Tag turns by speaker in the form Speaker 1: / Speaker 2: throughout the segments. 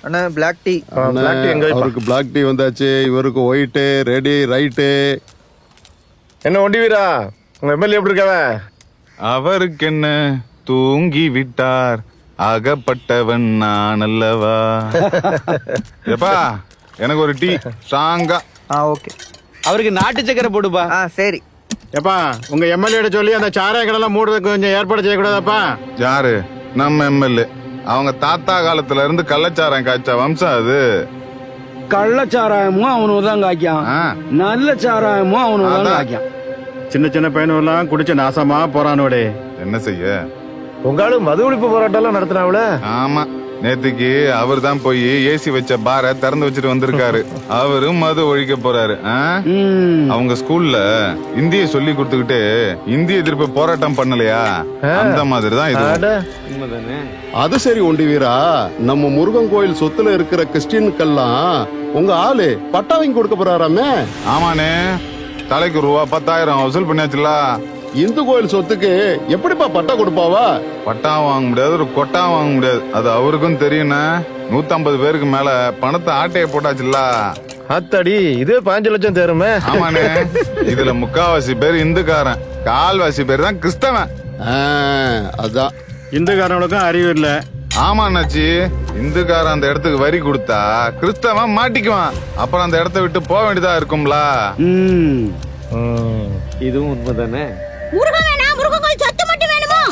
Speaker 1: அண்ணா black tea.
Speaker 2: Black tea எங்க வைப்பா?
Speaker 3: அவருக்கு பிளாக் டீ வந்தாச்சு, இவருக்கு ஒயிட்டு ரெடி ரைட்டு.
Speaker 2: என்ன ஒண்டி வீரா, உங்க எம்எல்ஏ எப்படி இருக்காவ?
Speaker 4: அவருக்கு என்ன தூங்கி விட்டார், அகப்பட்டவன் நான் அல்லவா. எப்பா எனக்கு ஒரு டீ ஸ்ட்ராங்கா.
Speaker 1: ஓகே.
Speaker 5: அவருக்கு நாட்டு சக்கரை போடுப்பா.
Speaker 1: சரி.
Speaker 2: எப்பா உங்க எம்எல்ஏ சொல்லி அந்த சாராய கடைலாம் மூடுறதுக்கு கொஞ்சம் ஏற்பாடு செய்யக்கூடாதாப்பா?
Speaker 4: யாரு? நம்ம எம்எல்ஏ. அவங்க தாத்தா காலத்துல இருந்து கள்ளச்சாரம் காய்ச்ச வம்சம் அது.
Speaker 5: கள்ளச்சாராயமும் அவனுக்கு தான் காய்க்கான்,
Speaker 4: ஆ.
Speaker 5: நல்ல சாராயமும் அவனுக்கு தான்
Speaker 4: அதான்.
Speaker 5: காய்க்கான்.
Speaker 2: சின்ன சின்ன பையனெல்லாம் குடிச்சு நாசமா போறானோடே.
Speaker 4: என்ன செய்ய?
Speaker 2: உங்களும் மது ஒழிப்பு போராட்டம் எல்லாம் நடத்தினாவுல?
Speaker 4: ஆமா, நேத்துக்கு அவர் தான் போய் ஏசி வச்ச பாரை திறந்து வச்சுட்டு வந்திருக்காரு. அவரும் மது ஒழிக்க போறாரு. அவங்க ஸ்கூல்ல இந்திய சொல்லி கொடுத்துக்கிட்டு இந்திய எதிர்ப்பு போராட்டம் பண்ணலையா, அந்த மாதிரி தான் இது.
Speaker 5: உண்மைதானே?
Speaker 3: அது சரி ஒண்டி வீரா, நம்ம முருகன் கோயில் சொத்துல இருக்கிற கிறிஸ்டினுக்கெல்லாம் உங்க ஆளு பட்டா வாங்கி கொடுக்க போறாராமே.
Speaker 4: ஆமாண்ணே, தலைக்கு ரூபா 10,000 வசூல் பண்ணியாச்சுல.
Speaker 3: இந்து கோயில் சொத்துக்கு எப்படிப்பா பட்டா கொடுப்பாவா?
Speaker 4: பட்டா வாங்க முடியாது, ஒரு கொட்டா வாங்க முடியாது. அது அவருக்கும் தெரியும்னா. 150 பேருக்கு மேல பணத்தை ஆட்டைய போட்டாச்சுல்ல.
Speaker 2: அத்தடி, இது 5 லட்சம் தேருமே.
Speaker 4: ஆமாண்ணே, இதுல முக்காவாசி பேர் இந்துக்காரன், கால்வாசி பேர் தான் கிறிஸ்தவன்.
Speaker 3: அதான்.
Speaker 2: இந்துக்காரனுக்கும் அறிவு இல்ல.
Speaker 4: ஆமா அண்ணாச்சி, இந்துக்காரன் அந்த இடத்துக்கு வரி கொடுத்தா கிறிஸ்தவன் மாட்டிக்குவான். அப்புறம் அந்த இடத்த விட்டு போக வேண்டியதா இருக்கும்ல.
Speaker 5: இதுவும் உண்மைதானே?
Speaker 6: முருகன் வேணா, முருகன் கோயில் சொத்து மட்டும் வேணுமோ?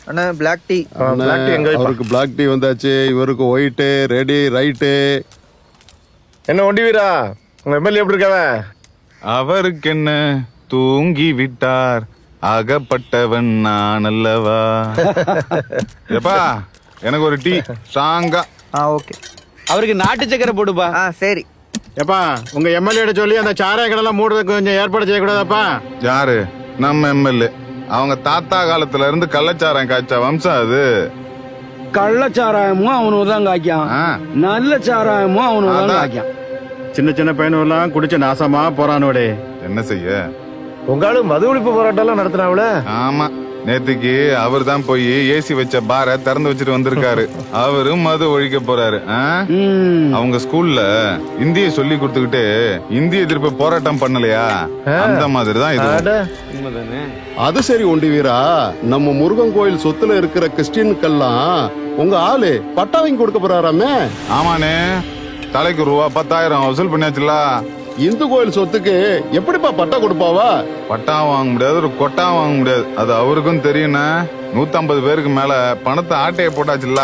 Speaker 1: அண்ணா பிளாக் டீ.
Speaker 2: பிளாக் டீ எங்க வைப்பா?
Speaker 3: அவருக்கு பிளாக் டீ வந்தாச்சு, இவருக்கு ஒயிட்டு ரெடி ரைட்டு.
Speaker 2: என்ன ஒண்டி வீரா, உங்க எம்எல்ஏ எப்படி இருக்காவ?
Speaker 4: அவருக்கு என்ன தூங்கி விட்டார், அகப்பட்டவன் நான் அல்லவா. எப்பா எனக்கு ஒரு டீ ஸ்ட்ராங்கா.
Speaker 1: ஓகே.
Speaker 5: அவருக்கு நாட்டு சக்கரை போடுப்பா.
Speaker 1: சரி.
Speaker 2: எப்பா உங்க எம்எல்ஏ சொல்லி அந்த சாராய கடைலாம் மூடுறதுக்கு கொஞ்சம் ஏற்பாடு செய்யக்கூடாதாப்பா?
Speaker 4: யாரு? நம்ம எம்எல்ஏ. அவங்க தாத்தா காலத்துல இருந்து கள்ளச்சாரம் காய்ச்ச வம்சம் அது.
Speaker 5: கள்ளச்சாராயமும் அவனுக்கு தான் காய்க்கான்,
Speaker 4: ஆ.
Speaker 5: நல்ல சாராயமும் அவனுக்கு தான்
Speaker 4: அதான்.
Speaker 5: காய்க்கான்.
Speaker 2: சின்ன சின்ன பையனெல்லாம் குடிச்சு நாசமா போறானோடே.
Speaker 4: என்ன செய்ய?
Speaker 2: உங்களும் மது ஒழிப்பு போராட்டம் எல்லாம் நடத்தினாவுல?
Speaker 4: ஆமா, நேத்துக்கு அவர் தான் போய் ஏசி வச்ச பாரை திறந்து வச்சுட்டு வந்திருக்காரு. அவரும் மது ஒழிக்க போறாரு. அவங்க ஸ்கூல்ல இந்திய சொல்லி கொடுத்துக்கிட்டு இந்திய எதிர்ப்பு போராட்டம் பண்ணலையா, அந்த மாதிரி தான் இது.
Speaker 5: உண்மைதானே?
Speaker 3: அது சரி ஒண்டி வீரா, நம்ம முருகன் கோயில் சொத்துல இருக்கிற கிறிஸ்டினுக்கெல்லாம் உங்க ஆளு பட்டா வாங்கி கொடுக்க போறாராமே.
Speaker 4: ஆமாண்ணே, தலைக்கு ரூபா 10,000 வசூல் பண்ணியாச்சுல.
Speaker 3: இந்து கோயில் சொத்துக்கு எப்படிப்பா பட்டா கொடுப்பாவா?
Speaker 4: பட்டா வாங்க முடியாது, ஒரு கொட்டா வாங்க முடியாது. அது அவருக்கும் தெரியும்னா. 150 பேருக்கு மேல பணத்தை ஆட்டைய போட்டாச்சுல்ல.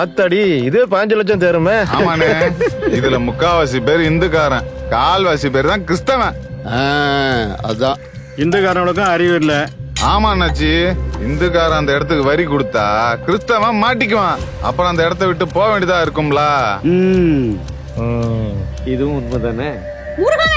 Speaker 2: அத்தடி, இது 5 லட்சம் தேருமே.
Speaker 4: ஆமாண்ணே, இதுல முக்காவாசி பேர் இந்துக்காரன், கால்வாசி பேர் தான் கிறிஸ்தவன்.
Speaker 3: அதான்.
Speaker 2: இந்துக்காரனுக்கும் அறிவு இல்ல.
Speaker 4: ஆமா அண்ணாச்சி, இந்துக்காரன் அந்த இடத்துக்கு வரி கொடுத்தா கிறிஸ்தவன் மாட்டிக்குவான். அப்புறம் அந்த இடத்த விட்டு போக வேண்டியதா இருக்கும்ல.
Speaker 5: இதுவும் உண்மைதானே?
Speaker 6: முருகன்